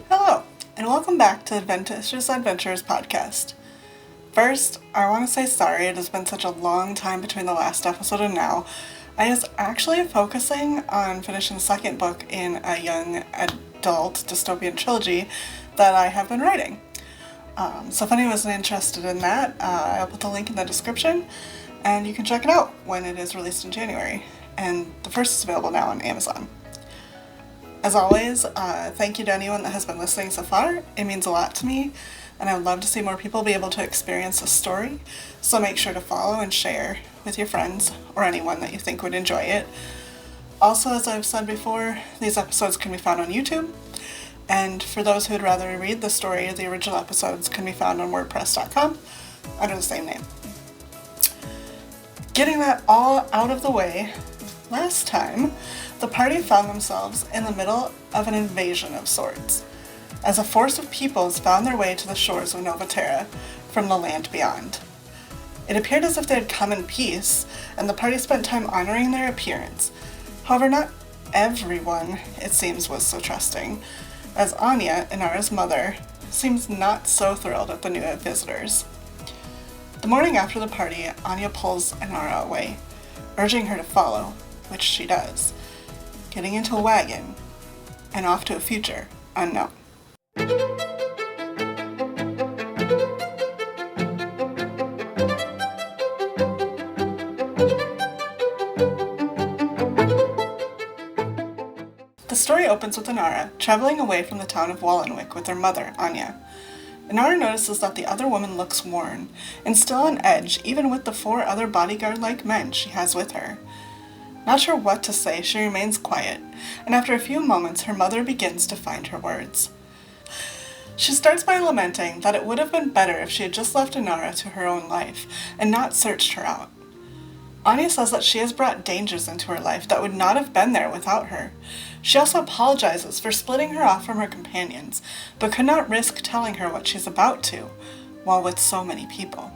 Hello, and welcome back to Adventitious Adventures podcast. First, I want to say sorry it has been such a long time between the last episode and now. I was actually focusing on finishing the second book in a young adult dystopian trilogy that I have been writing. So if anyone was interested in that, I'll put the link in the description, and you can check it out when it is released in January. And the first is available now on Amazon. As always, thank you to anyone that has been listening so far. It means a lot to me, and I would love to see more people be able to experience this story, so make sure to follow and share with your friends or anyone that you think would enjoy it. Also, as I've said before, these episodes can be found on YouTube, and for those who would rather read the story, the original episodes can be found on WordPress.com under the same name. Getting that all out of the way, last time, the party found themselves in the middle of an invasion of sorts, as a force of peoples found their way to the shores of Nova Terra from the land beyond. It appeared as if they had come in peace, and the party spent time honoring their appearance. However, not everyone, it seems, was so trusting, as Anya, Inara's mother, seems not so thrilled at the new visitors. The morning after the party, Anya pulls Inara away, urging her to follow, which she does, getting into a wagon, and off to a future unknown. The story opens with Inara traveling away from the town of Wallenwick with her mother, Anya. Inara notices that the other woman looks worn, and still on edge even with the 4 other bodyguard-like men she has with her. Not sure what to say, she remains quiet, and after a few moments her mother begins to find her words. She starts by lamenting that it would have been better if she had just left Inara to her own life, and not searched her out. Anya says that she has brought dangers into her life that would not have been there without her. She also apologizes for splitting her off from her companions, but could not risk telling her what she's about to, while with so many people.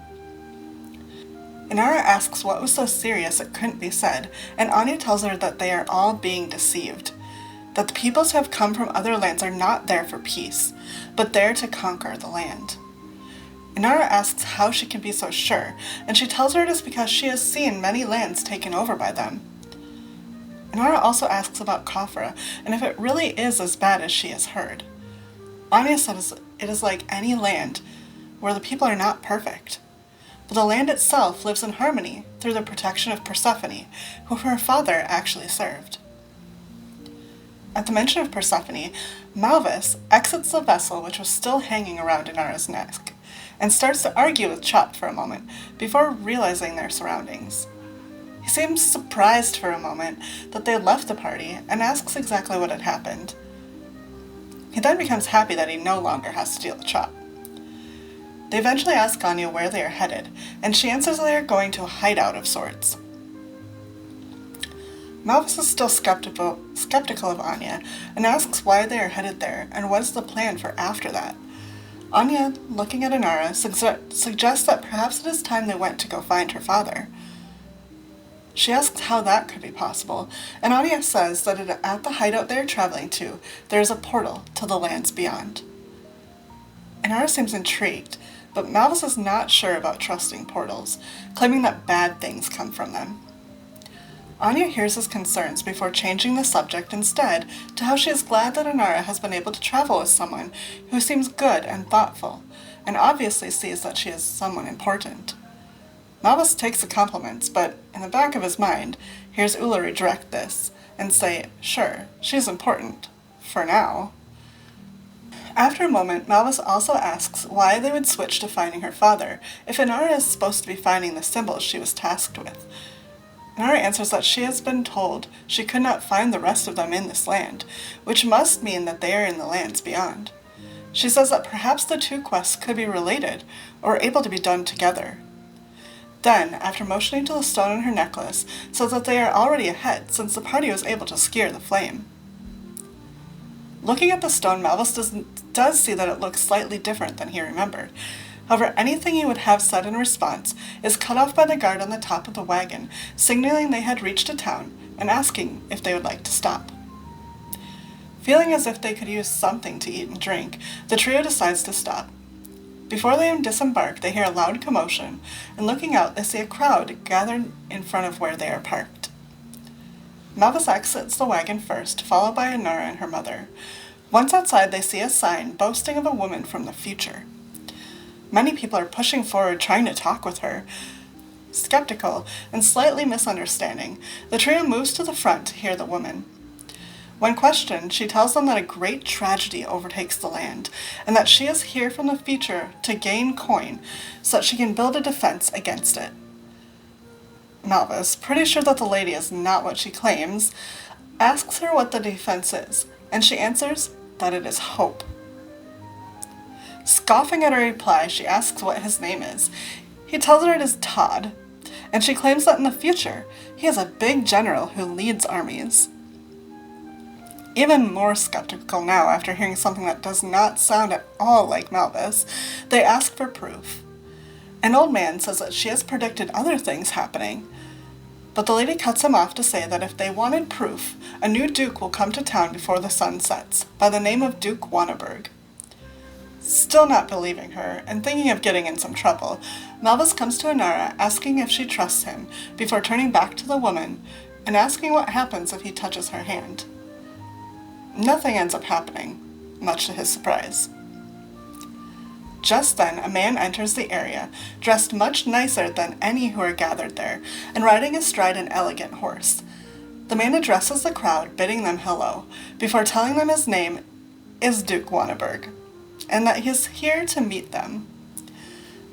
Inara asks what was so serious it couldn't be said, and Anya tells her that they are all being deceived, that the peoples who have come from other lands are not there for peace, but there to conquer the land. Inara asks how she can be so sure, and she tells her it is because she has seen many lands taken over by them. Inara also asks about Khafra, and if it really is as bad as she has heard. Anya says it is like any land, where the people are not perfect. But the land itself lives in harmony through the protection of Persephone, whom her father actually served. At the mention of Persephone, Malvus exits the vessel which was still hanging around Inara's neck, and starts to argue with Chop for a moment, before realizing their surroundings. He seems surprised for a moment that they had left the party, and asks exactly what had happened. He then becomes happy that he no longer has to deal with Chop. They eventually ask Anya where they are headed, and she answers that they are going to a hideout of sorts. Malvus is still skeptical of Anya, and asks why they are headed there, and what is the plan for after that. Anya, looking at Inara, suggests that perhaps it is time they went to go find her father. She asks how that could be possible, and Anya says that at the hideout they are traveling to, there is a portal to the lands beyond. Inara seems intrigued, but Malvus is not sure about trusting portals, claiming that bad things come from them. Anya hears his concerns before changing the subject instead to how she is glad that Inara has been able to travel with someone who seems good and thoughtful, and obviously sees that she is someone important. Malvus takes the compliments, but in the back of his mind, hears Ula redirect this and say, sure, she's important, for now. After a moment, Malvus also asks why they would switch to finding her father, if Inara is supposed to be finding the symbols she was tasked with. Inara answers that she has been told she could not find the rest of them in this land, which must mean that they are in the lands beyond. She says that perhaps the 2 quests could be related, or able to be done together. Then, after motioning to the stone in her necklace, says that they are already ahead since the party was able to skewer the flame. Looking at the stone, Malvus does see that it looks slightly different than he remembered. However, anything he would have said in response is cut off by the guard on the top of the wagon, signaling they had reached a town and asking if they would like to stop. Feeling as if they could use something to eat and drink, the trio decides to stop. Before they disembark, they hear a loud commotion, and looking out, they see a crowd gathered in front of where they are parked. Malvus exits the wagon first, followed by Inara and her mother. Once outside, they see a sign boasting of a woman from the future. Many people are pushing forward, trying to talk with her. Skeptical and slightly misunderstanding, the trio moves to the front to hear the woman. When questioned, she tells them that a great tragedy overtakes the land, and that she is here from the future to gain coin so that she can build a defense against it. Malvus, pretty sure that the lady is not what she claims, asks her what the defense is, and she answers that it is hope. Scoffing at her reply, she asks what his name is. He tells her it is Todd, and she claims that in the future, he is a big general who leads armies. Even more skeptical now after hearing something that does not sound at all like Malvus, they ask for proof. An old man says that she has predicted other things happening, but the lady cuts him off to say that if they wanted proof, a new duke will come to town before the sun sets, by the name of Duke Wanneberg. Still not believing her, and thinking of getting in some trouble, Malvus comes to Inara asking if she trusts him, before turning back to the woman and asking what happens if he touches her hand. Nothing ends up happening, much to his surprise. Just then, a man enters the area, dressed much nicer than any who are gathered there, and riding astride an elegant horse. The man addresses the crowd, bidding them hello, before telling them his name is Duke Wanneberg, and that he is here to meet them.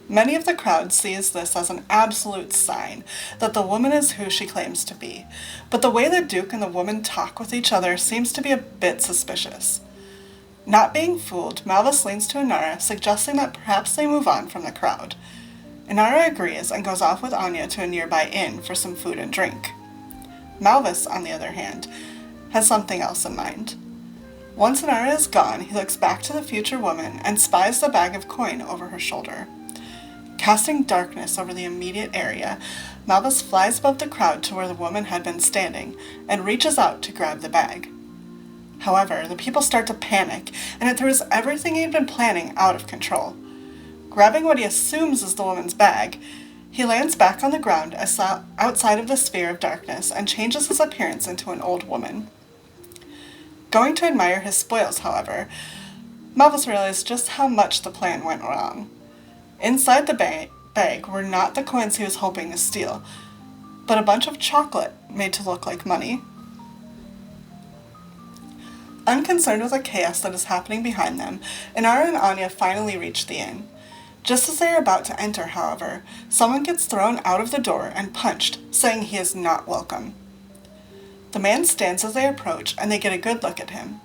Many of the crowd sees this as an absolute sign that the woman is who she claims to be, but the way the Duke and the woman talk with each other seems to be a bit suspicious. Not being fooled, Malvus leans to Inara, suggesting that perhaps they move on from the crowd. Inara agrees and goes off with Anya to a nearby inn for some food and drink. Malvus, on the other hand, has something else in mind. Once Inara is gone, he looks back to the future woman and spies the bag of coin over her shoulder. Casting darkness over the immediate area, Malvus flies above the crowd to where the woman had been standing and reaches out to grab the bag. However, the people start to panic, and it throws everything he had been planning out of control. Grabbing what he assumes is the woman's bag, he lands back on the ground outside of the sphere of darkness and changes his appearance into an old woman. Going to admire his spoils, however, Malvus realized just how much the plan went wrong. Inside the bag were not the coins he was hoping to steal, but a bunch of chocolate made to look like money. Unconcerned with the chaos that is happening behind them, Inara and Anya finally reach the inn. Just as they are about to enter, however, someone gets thrown out of the door and punched, saying he is not welcome. The man stands as they approach, and they get a good look at him.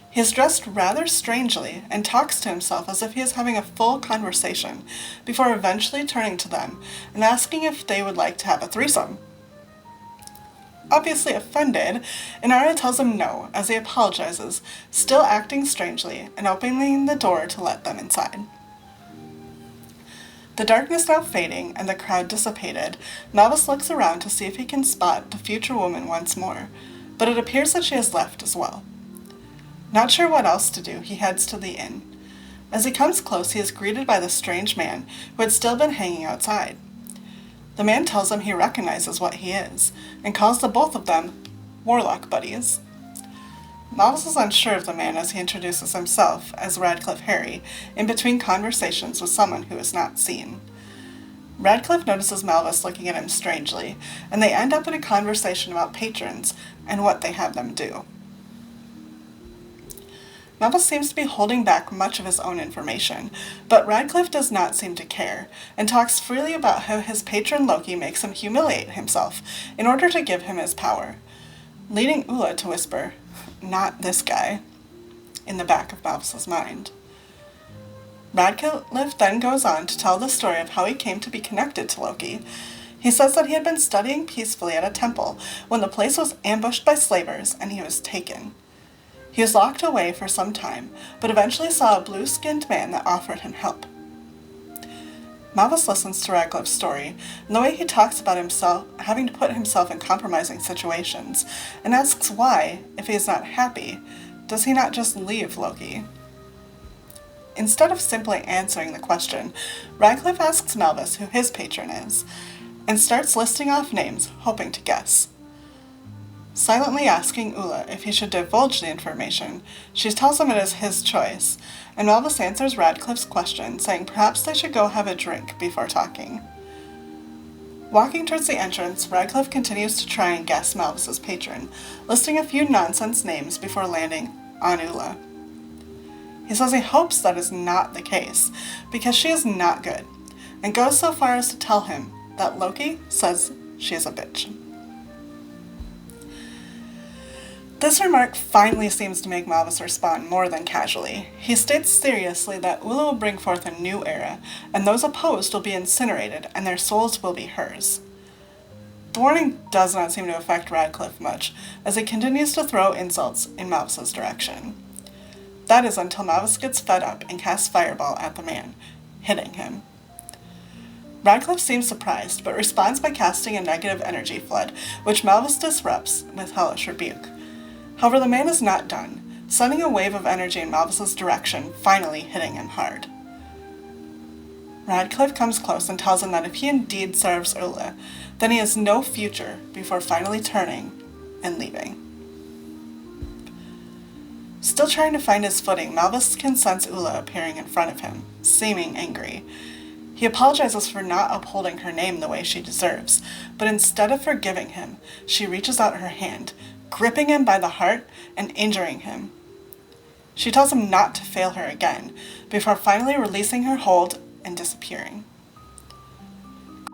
He is dressed rather strangely and talks to himself as if he is having a full conversation, before eventually turning to them and asking if they would like to have a threesome. Obviously offended, Inara tells him no as he apologizes, still acting strangely and opening the door to let them inside. The darkness now fading and the crowd dissipated, Malvus looks around to see if he can spot the future woman once more, but it appears that she has left as well. Not sure what else to do, he heads to the inn. As he comes close, he is greeted by the strange man who had still been hanging outside. The man tells him he recognizes what he is, and calls the both of them warlock buddies. Malvus is unsure of the man as he introduces himself as Radcliffe Harry, in between conversations with someone who is not seen. Radcliffe notices Malvus looking at him strangely, and they end up in a conversation about patrons and what they have them do. Malvus seems to be holding back much of his own information, but Radcliffe does not seem to care, and talks freely about how his patron Loki makes him humiliate himself in order to give him his power, leading Ulla to whisper, "Not this guy," in the back of Malvus's mind. Radcliffe then goes on to tell the story of how he came to be connected to Loki. He says that he had been studying peacefully at a temple when the place was ambushed by slavers and he was taken. He was locked away for some time, but eventually saw a blue-skinned man that offered him help. Malvus listens to Radcliffe's story, and the way he talks about himself having to put himself in compromising situations, and asks why, if he is not happy, does he not just leave Loki? Instead of simply answering the question, Radcliffe asks Malvus who his patron is, and starts listing off names, hoping to guess. Silently asking Ula if he should divulge the information, she tells him it is his choice, and Malvus answers Radcliffe's question, saying perhaps they should go have a drink before talking. Walking towards the entrance, Radcliffe continues to try and guess Malvus's patron, listing a few nonsense names before landing on Ula. He says he hopes that is not the case, because she is not good, and goes so far as to tell him that Loki says she is a bitch. This remark finally seems to make Malvus respond more than casually. He states seriously that Ula will bring forth a new era, and those opposed will be incinerated, and their souls will be hers. The warning does not seem to affect Radcliffe much, as he continues to throw insults in Malvus's direction. That is until Malvus gets fed up and casts Fireball at the man, hitting him. Radcliffe seems surprised, but responds by casting a negative energy flood, which Malvus disrupts with Hellish Rebuke. However, the man is not done, sending a wave of energy in Malvus's direction, finally hitting him hard. Radcliffe comes close and tells him that if he indeed serves Ula, then he has no future before finally turning and leaving. Still trying to find his footing, Malvus can sense Ula appearing in front of him, seeming angry. He apologizes for not upholding her name the way she deserves, but instead of forgiving him, she reaches out her hand, gripping him by the heart and injuring him. She tells him not to fail her again, before finally releasing her hold and disappearing.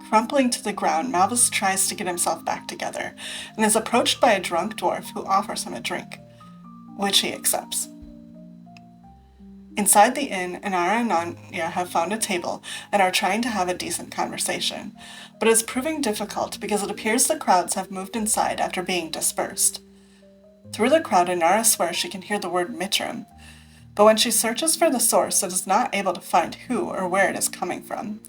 Crumpling to the ground, Malvus tries to get himself back together, and is approached by a drunk dwarf who offers him a drink, which he accepts. Inside the inn, Inara and Anya have found a table and are trying to have a decent conversation, but it's proving difficult because it appears the crowds have moved inside after being dispersed. Through the crowd, Inara swears she can hear the word Mitram, but when she searches for the source, it is not able to find who or where it is coming from.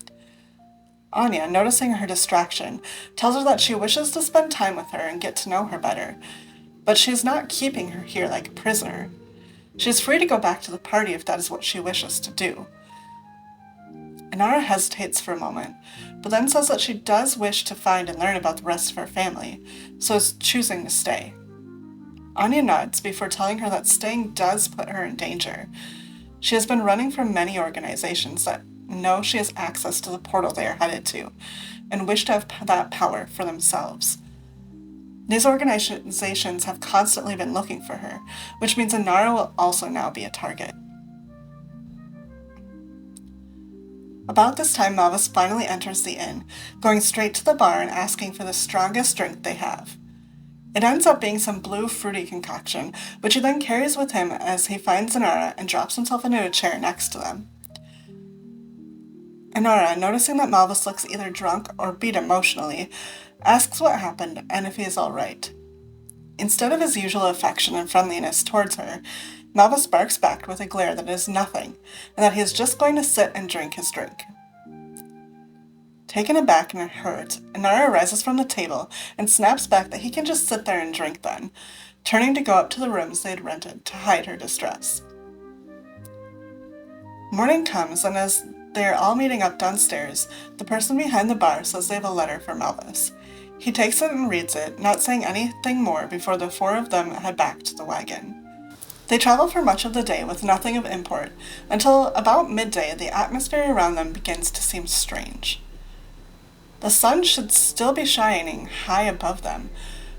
Anya, noticing her distraction, tells her that she wishes to spend time with her and get to know her better, but she is not keeping her here like a prisoner. She is free to go back to the party if that is what she wishes to do. Inara hesitates for a moment, but then says that she does wish to find and learn about the rest of her family, so is choosing to stay. Anya nods before telling her that staying does put her in danger. She has been running from many organizations that know she has access to the portal they are headed to, and wish to have that power for themselves. These organizations have constantly been looking for her, which means Inara will also now be a target. About this time, Malvus finally enters the inn, going straight to the bar and asking for the strongest drink they have. It ends up being some blue fruity concoction, which he then carries with him as he finds Inara and drops himself into a chair next to them. Inara, noticing that Malvus looks either drunk or beat emotionally, asks what happened and if he is all right. Instead of his usual affection and friendliness towards her, Malvus barks back with a glare that it is nothing, and that he is just going to sit and drink his drink. Taken aback and hurt, Inara rises from the table and snaps back that he can just sit there and drink then, turning to go up to the rooms they had rented to hide her distress. Morning comes, and as they are all meeting up downstairs, the person behind the bar says they have a letter for Malvus. He takes it and reads it, not saying anything more before the four of them head back to the wagon. They travel for much of the day with nothing of import, until about midday the atmosphere around them begins to seem strange. The sun should still be shining high above them,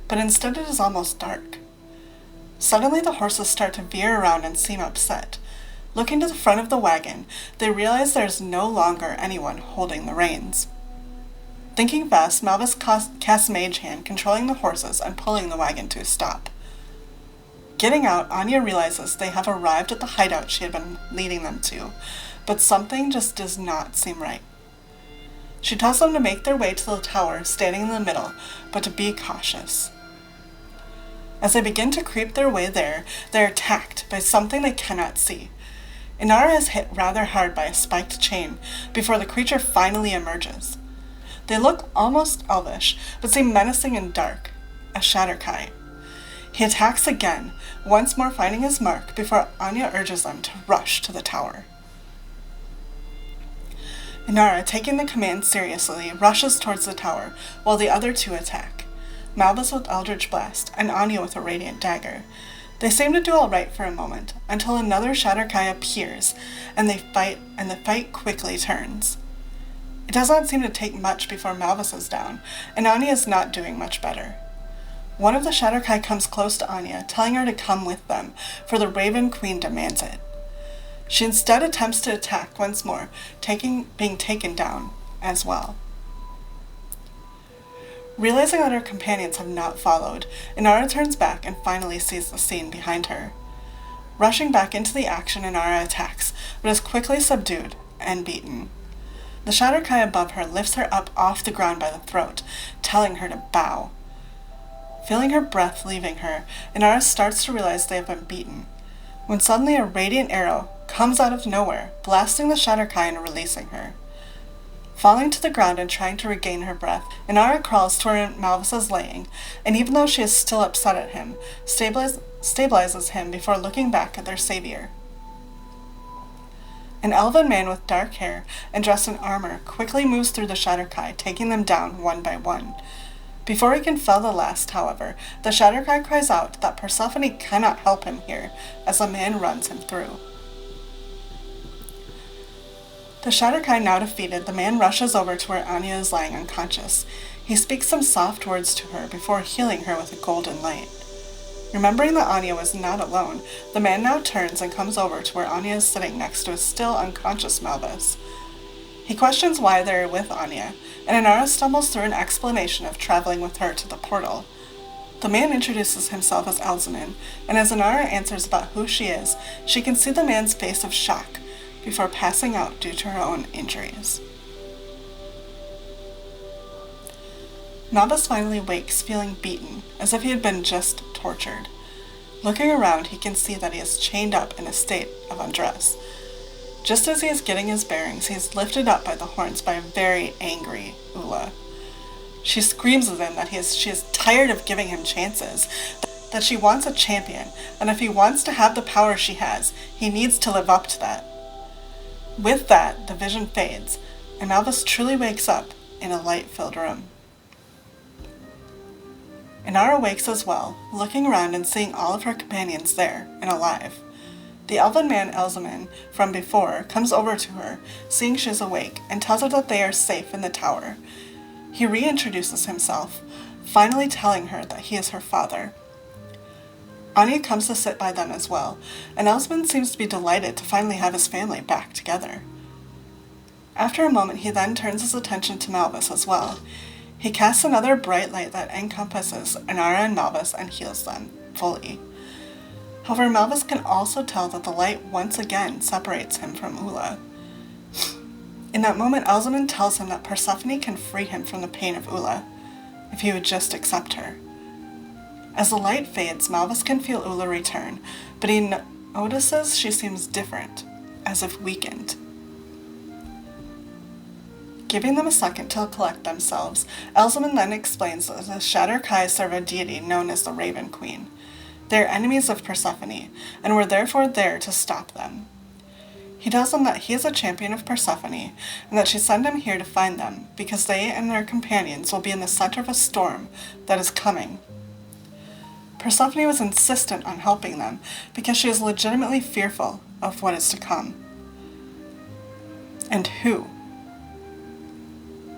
but instead it is almost dark. Suddenly the horses start to veer around and seem upset. Looking to the front of the wagon, they realize there is no longer anyone holding the reins. Thinking fast, Malvus casts Mage Hand, controlling the horses and pulling the wagon to a stop. Getting out, Anya realizes they have arrived at the hideout she had been leading them to, but something just does not seem right. She tells them to make their way to the tower standing in the middle, but to be cautious. As they begin to creep their way there, they are attacked by something they cannot see. Inara is hit rather hard by a spiked chain before the creature finally emerges. They look almost elvish, but seem menacing and dark, a Shatterkai. He attacks again, once more finding his mark before Anya urges them to rush to the tower. Inara, taking the command seriously, rushes towards the tower, while the other two attack. Malvus with Eldritch Blast, and Anya with a Radiant Dagger. They seem to do all right for a moment, until another Shatterkai appears, and the fight quickly turns. It does not seem to take much before Malvus is down, and Anya is not doing much better. One of the Shatterkai comes close to Anya, telling her to come with them, for the Raven Queen demands it. She instead attempts to attack once more, being taken down as well. Realizing that her companions have not followed, Inara turns back and finally sees the scene behind her. Rushing back into the action, Inara attacks, but is quickly subdued and beaten. The Shatterkai above her lifts her up off the ground by the throat, telling her to bow. Feeling her breath leaving her, Inara starts to realize they have been beaten, when suddenly a radiant arrow comes out of nowhere, blasting the Shatterkai and releasing her. Falling to the ground and trying to regain her breath, Inara crawls to where Malvus is laying, and even though she is still upset at him, stabilizes him before looking back at their savior. An elven man with dark hair and dressed in armor quickly moves through the Shatterkai, taking them down one by one. Before he can fell the last, however, the Shatterkai cries out that Persephone cannot help him here, as the man runs him through. The Shatterkai now defeated, the man rushes over to where Anya is lying unconscious. He speaks some soft words to her before healing her with a golden light. Remembering that Anya was not alone, the man now turns and comes over to where Anya is sitting next to a still unconscious Malvus. He questions why they are with Anya, and Inara stumbles through an explanation of traveling with her to the portal. The man introduces himself as Elzaman, and as Inara answers about who she is, she can see the man's face of shock before passing out due to her own injuries. Malvus finally wakes, feeling beaten, as if he had been just tortured. Looking around, he can see that he is chained up in a state of undress. Just as he is getting his bearings, he is lifted up by the horns by a very angry Ula. She screams at him that she is tired of giving him chances, that she wants a champion, and if he wants to have the power she has, he needs to live up to that. With that, the vision fades, and Malvus truly wakes up in a light-filled room. Inara wakes as well, looking around and seeing all of her companions there and alive. The elven man Elzaman from before comes over to her, seeing she is awake, and tells her that they are safe in the tower. He reintroduces himself, finally telling her that he is her father. Anya comes to sit by them as well, and Elzaman seems to be delighted to finally have his family back together. After a moment, he then turns his attention to Malvus as well. He casts another bright light that encompasses Inara and Malvus and heals them fully. However, Malvus can also tell that the light once again separates him from Ula. In that moment, Elzaman tells him that Persephone can free him from the pain of Ula, if he would just accept her. As the light fades, Malvus can feel Ula return, but he notices she seems different, as if weakened. Giving them a second to collect themselves, Elzaman then explains that the Shatterkai serve a deity known as the Raven Queen. They are enemies of Persephone, and were therefore there to stop them. He tells them that he is a champion of Persephone, and that she sent him here to find them, because they and their companions will be in the center of a storm that is coming. Persephone was insistent on helping them, because she is legitimately fearful of what is to come. And who?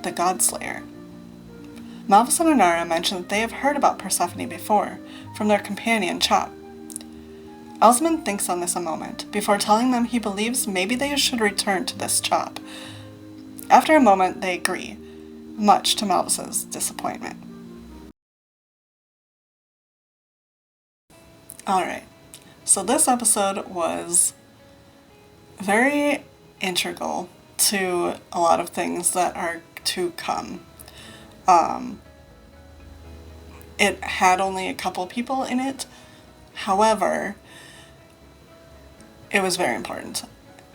The Godslayer. Malvus and Inara mention that they have heard about Persephone before, from their companion Chop. Elzaman thinks on this a moment, before telling them he believes maybe they should return to this Chop. After a moment, they agree, much to Malvus's disappointment. Alright, so this episode was very integral to a lot of things that are to come. It had only a couple people in it, however, it was very important.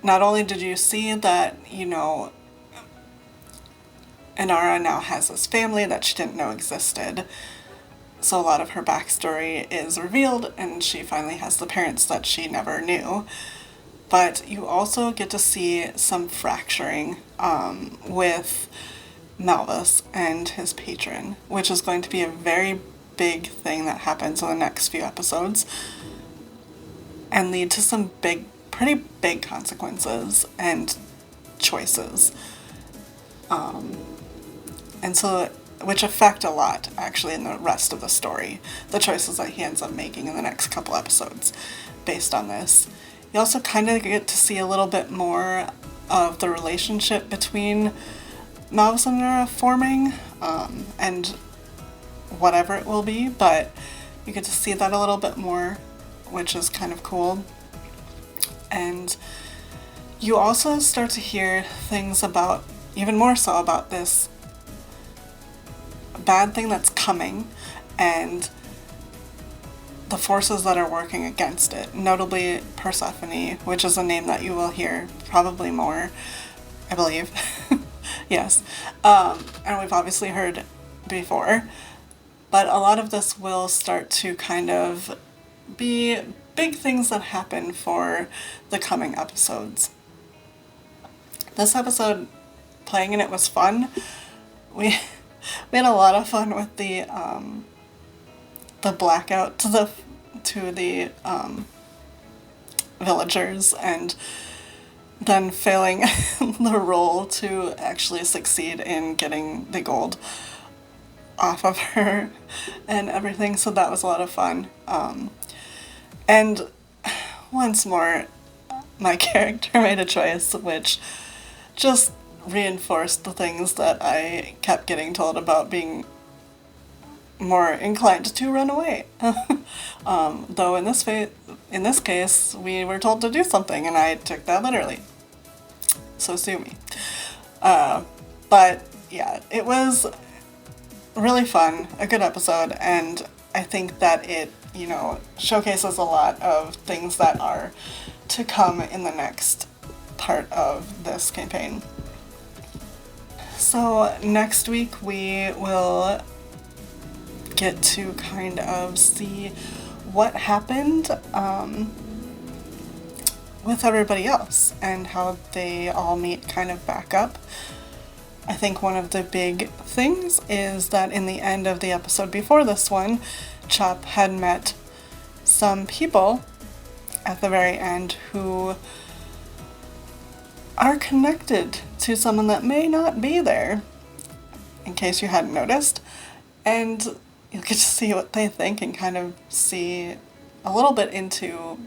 Not only did you see that, Inara now has this family that she didn't know existed, So a lot of her backstory is revealed, and she finally has the parents that she never knew. But you also get to see some fracturing with Malvus and his patron, which is going to be a very big thing that happens in the next few episodes and lead to some pretty big consequences and choices. And so, which affect a lot, actually, in the rest of the story. The choices that he ends up making in the next couple episodes based on this. You also kind of get to see a little bit more of the relationship between Malvus and Inara forming, and whatever it will be, but you get to see that a little bit more, which is kind of cool. And you also start to hear things about, even more so about this bad thing that's coming and the forces that are working against it, notably Persephone, which is a name that you will hear probably more, I believe. Yes. And we've obviously heard before, but a lot of this will start to kind of be big things that happen for the coming episodes. This episode, playing in it was fun. We had a lot of fun with the blackout to the villagers, and then failing the roll to actually succeed in getting the gold off of her and everything. So that was a lot of fun. And once more, my character made a choice which just reinforced the things that I kept getting told about being more inclined to run away. Though in this case, we were told to do something, and I took that literally. So sue me. But yeah, it was really fun, a good episode, and I think that it, showcases a lot of things that are to come in the next part of this campaign. So next week we will get to kind of see what happened with everybody else and how they all meet kind of back up. I think one of the big things is that in the end of the episode before this one, Chop had met some people at the very end who are connected to someone that may not be there, in case you hadn't noticed, and you'll get to see what they think and kind of see a little bit into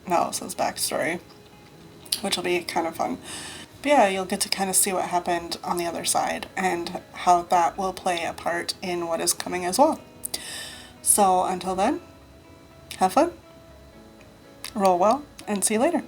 Malvus's backstory, which will be kind of fun. But yeah, you'll get to kind of see what happened on the other side and how that will play a part in what is coming as well. So until then, have fun, roll well, and see you later.